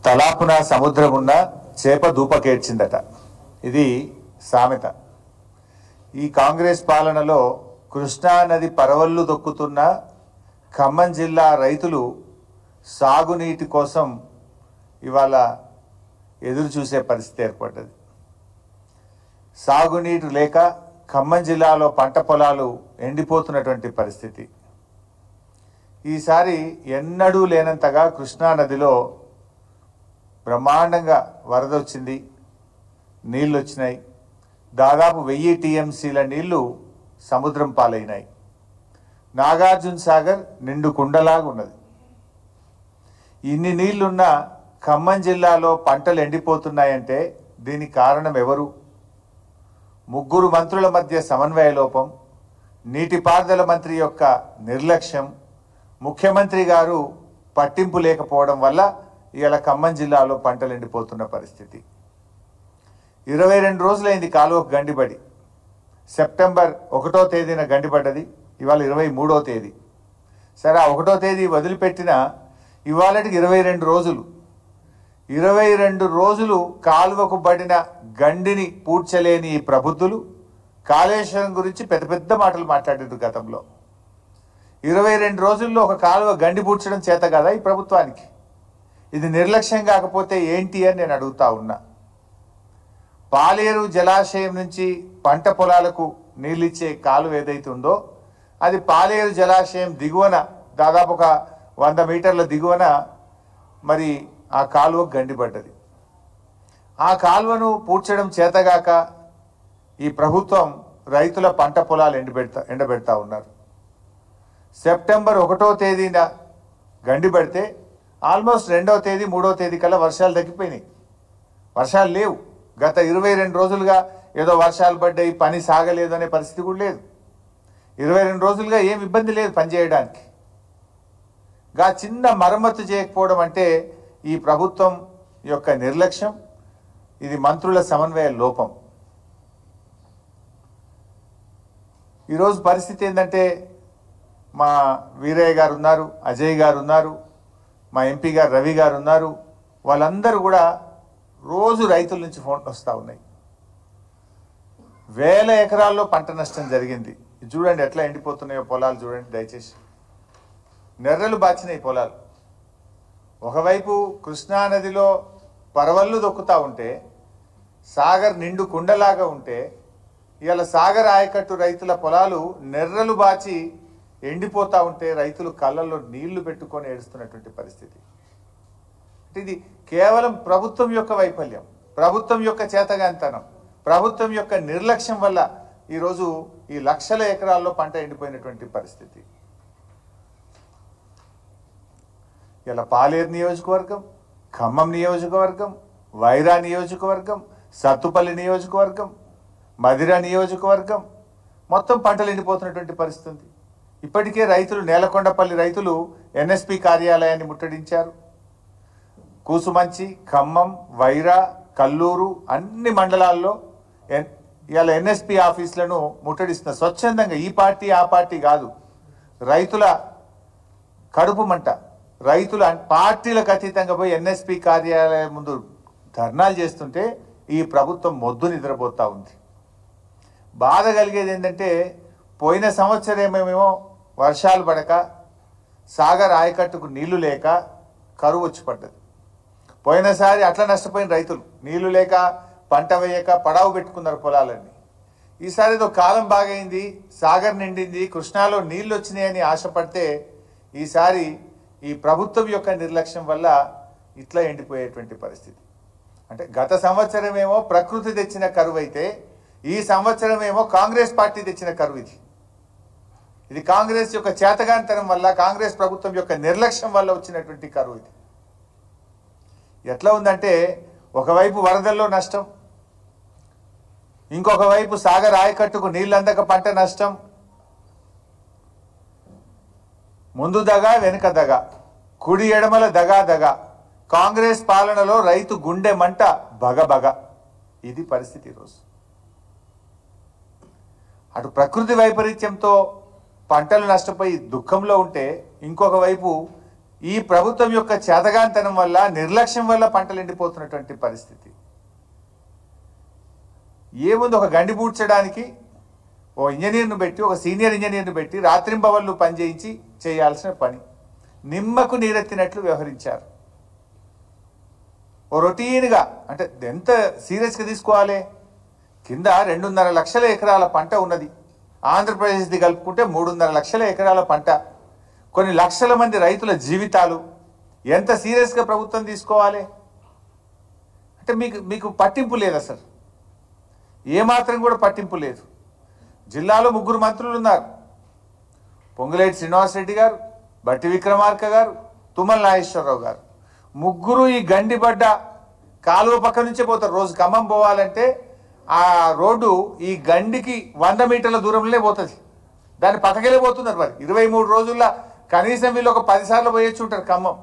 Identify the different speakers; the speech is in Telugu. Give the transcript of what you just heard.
Speaker 1: తలాపున సముద్రమున్న చేప దూపకేడ్చిందట. ఇది సామెత. ఈ కాంగ్రెస్ పాలనలో కృష్ణా నది పరవళ్ళు దొక్కుతున్న ఖమ్మం జిల్లా రైతులు సాగునీటి కోసం ఇవాళ ఎదురు చూసే పరిస్థితి ఏర్పడ్డది. సాగునీరు లేక ఖమ్మం జిల్లాలో పంట పొలాలు ఎండిపోతున్నటువంటి పరిస్థితి. ఈసారి ఎన్నడూ లేనంతగా కృష్ణా నదిలో బ్రహ్మాండంగా వరద వచ్చింది, నీళ్ళు వచ్చినాయి. దాదాపు 1000 టీఎంసీల నీళ్లు సముద్రం పాలైనాయి. నాగార్జున సాగర్ నిండు కుండలాగా ఉన్నది. ఇన్ని నీళ్లున్న ఖమ్మం జిల్లాలో పంటలు ఎండిపోతున్నాయంటే దీనికి కారణం ఎవరు? 3 మంత్రుల మధ్య సమన్వయ లోపం, నీటిపారుదల మంత్రి యొక్క నిర్లక్ష్యం, ముఖ్యమంత్రి గారు పట్టింపు లేకపోవడం వల్ల ఇవాళ ఖమ్మం జిల్లాలో పంటలు ఎండిపోతున్న పరిస్థితి. 22 రోజులైంది కాలువకు గండిపడి. సెప్టెంబర్ 1వ తేదీన గండిపడ్డది, ఇవాళ 23వ తేదీ. సరే, ఆ 1వ తేదీ వదిలిపెట్టిన ఇవాళకి 22 రోజులు. 22 రోజులు కాలువకు పడిన గండిని పూడ్చలేని ఈ ప్రబుద్ధులు కాళేశ్వరం గురించి పెద్ద పెద్ద మాటలు మాట్లాడారు గతంలో. 22 రోజుల్లో ఒక కాలువ గండి పూడ్చడం చేత కదా ఈ ప్రభుత్వానికి? ఇది నిర్లక్ష్యం కాకపోతే ఏంటి అని నేను అడుగుతా ఉన్నా. పాలేరు జలాశయం నుంచి పంట పొలాలకు నీళ్ళిచ్చే కాలువ ఏదైతే ఉందో అది పాలేరు జలాశయం దిగువన దాదాపు ఒక 100 మీటర్ల దిగువన మరి ఆ కాలువ గండిపడ్డది. ఆ కాలువను పూడ్చడం చేతగాక ఈ ప్రభుత్వం రైతుల పంట పొలాలు ఎండబెడతా ఉన్నారు. సెప్టెంబర్ 1వ తేదీన గండిపడితే ఆల్మోస్ట్ 2వ తేదీ 3వ తేదీ కల్లా వర్షాలు తగ్గిపోయినాయి. వర్షాలు లేవు. గత 22 రోజులుగా ఏదో వర్షాలు పడ్డాయి, పని సాగలేదు అనే పరిస్థితి కూడా లేదు. 22 రోజులుగా ఏం ఇబ్బంది లేదు పనిచేయడానికి. చిన్న మరమ్మతు చేయకపోవడం అంటే ఈ ప్రభుత్వం యొక్క నిర్లక్ష్యం, ఇది మంత్రుల సమన్వయ లోపం. ఈరోజు పరిస్థితి ఏంటంటే మా వీరయ్య గారు ఉన్నారు, అజయ్ గారు ఉన్నారు, మా ఎంపీ గారు రవి గారు ఉన్నారు. వాళ్ళందరూ కూడా రోజు రైతుల నుంచి ఫోన్లు వస్తూ ఉన్నాయి. 1000 ఎకరాల్లో పంట నష్టం జరిగింది. చూడండి ఎట్లా ఎండిపోతున్నాయో పొలాలు చూడండి దయచేసి. నెర్రలు బాచినాయి పొలాలు. ఒకవైపు కృష్ణానదిలో పరవళ్ళు దొక్కుతూ ఉంటే, సాగర్ నిండు కుండలాగా ఉంటే, ఇవాళ సాగర్ ఆయకట్టు రైతుల పొలాలు నెర్రలు బాచి ఎండిపోతూ ఉంటే రైతులు కళ్ళల్లో నీళ్లు పెట్టుకొని ఏడుస్తున్నటువంటి పరిస్థితి. ఇది కేవలం ప్రభుత్వం యొక్క వైఫల్యం, ప్రభుత్వం యొక్క చేతగాంతనం, ప్రభుత్వం యొక్క నిర్లక్ష్యం వల్ల ఈరోజు ఈ లక్షల ఎకరాల్లో పంట ఎండిపోయినటువంటి పరిస్థితి. ఇలా పాలేరు నియోజకవర్గం, ఖమ్మం నియోజకవర్గం, వైరా నియోజకవర్గం, సత్తుపల్లి నియోజకవర్గం, మధిర నియోజకవర్గం మొత్తం పంటలు ఎండిపోతున్నటువంటి పరిస్థితి ఉంది. ఇప్పటికే రైతులు, నేలకొండపల్లి రైతులు ఎన్ఎస్పి కార్యాలయాన్ని ముట్టడించారు. కూసుమంచి, ఖమ్మం, వైరా, కల్లూరు అన్ని మండలాల్లో ఇవాళ ఎన్ఎస్పి ఆఫీసులను ముట్టడిస్తున్నారు స్వచ్ఛందంగా. ఈ పార్టీ ఆ పార్టీ కాదు, రైతుల కడుపు మంట. రైతుల పార్టీలకు అతీతంగా పోయి ఎన్ఎస్పి కార్యాలయం ముందు ధర్నాలు చేస్తుంటే ఈ ప్రభుత్వం మొద్దు నిద్రపోతూ ఉంది. బాధ కలిగేది ఏంటంటే పోయిన సంవత్సరమేమో వర్షాలు పడక, సాగర్ ఆయకట్టుకు నీళ్లు లేక కరువు వచ్చి పడ్డది. పోయినసారి అట్లా నష్టపోయిన రైతులు నీళ్లు లేక పంట వేయక పడావు పెట్టుకున్నారు పొలాలన్నీ. ఈసారి ఏదో కాలం బాగైంది, సాగర్ నిండింది, కృష్ణాలో నీళ్లు వచ్చినాయని ఆశపడితే ఈసారి ఈ ప్రభుత్వం యొక్క నిర్లక్ష్యం వల్ల ఇట్లా ఎండిపోయేటువంటి పరిస్థితి. అంటే గత సంవత్సరమేమో ప్రకృతి తెచ్చిన కరువు అయితే ఈ సంవత్సరమేమో కాంగ్రెస్ పార్టీ తెచ్చిన కరువు. ఇది కాంగ్రెస్ యొక్క చేతగానితనం వల్ల, కాంగ్రెస్ ప్రభుత్వం యొక్క నిర్లక్ష్యం వల్ల వచ్చినటువంటి కరువు. ఇది ఎట్లా ఉందంటే ఒకవైపు వరదల్లో నష్టం, ఇంకొక వైపు సాగర్ ఆయకట్టుకు నీళ్ళందక పంట నష్టం. ముందు దగా వెనుక దగా, కుడి ఎడమల దగా దగా. కాంగ్రెస్ పాలనలో రైతు గుండె మంట బగబగ. ఇది పరిస్థితి ఈరోజు. అటు ప్రకృతి వైపరీత్యంతో పంటలు నష్టపోయి దుఃఖంలో ఉంటే, ఇంకొక వైపు ఈ ప్రభుత్వం యొక్క చేతగాంతనం వల్ల, నిర్లక్ష్యం వల్ల పంటలు ఎండిపోతున్నటువంటి పరిస్థితి. ఏముంది, ఒక గండి పూడ్చడానికి ఓ ఇంజనీర్ను పెట్టి, ఒక సీనియర్ ఇంజనీర్ను పెట్టి రాత్రింబవళ్ళు పనిచేయించి చేయాల్సిన పని. నిమ్మకు నీరెత్తినట్లు వ్యవహరించారు. ఓ రొటీన్గా, అంటే ఎంత సీరియస్గా తీసుకోవాలి. కింద 2.5 లక్షల ఎకరాల పంట ఉన్నది. ఆంధ్రప్రదేశ్ది కలుపుకుంటే 3.5 లక్షల ఎకరాల పంట. కొన్ని లక్షల మంది రైతుల జీవితాలు. ఎంత సీరియస్గా ప్రభుత్వం తీసుకోవాలి? అంటే మీకు పట్టింపు లేదు, అసలు ఏమాత్రం కూడా పట్టింపు లేదు. జిల్లాలో 3 మంత్రులు ఉన్నారు. పొంగులేటి శ్రీనివాసరెడ్డి గారు, బట్టి విక్రమార్క గారు, తుమ్మల నాగేశ్వరరావు గారు. 3 ఈ గండిబడ్డ కాలువ పక్క నుంచే పోతారు. రోజు ఖమ్మం పోవాలంటే ఆ రోడ్డు ఈ గండికి 100 మీటర్ల దూరంలో పోతుంది. దాన్ని పక్కకెళ్ళి పోతున్నారు. మరి 23 రోజుల్లో కనీసం వీళ్ళు ఒక 10 సార్లు పోయొచ్చు ఉంటారు ఖమ్మం.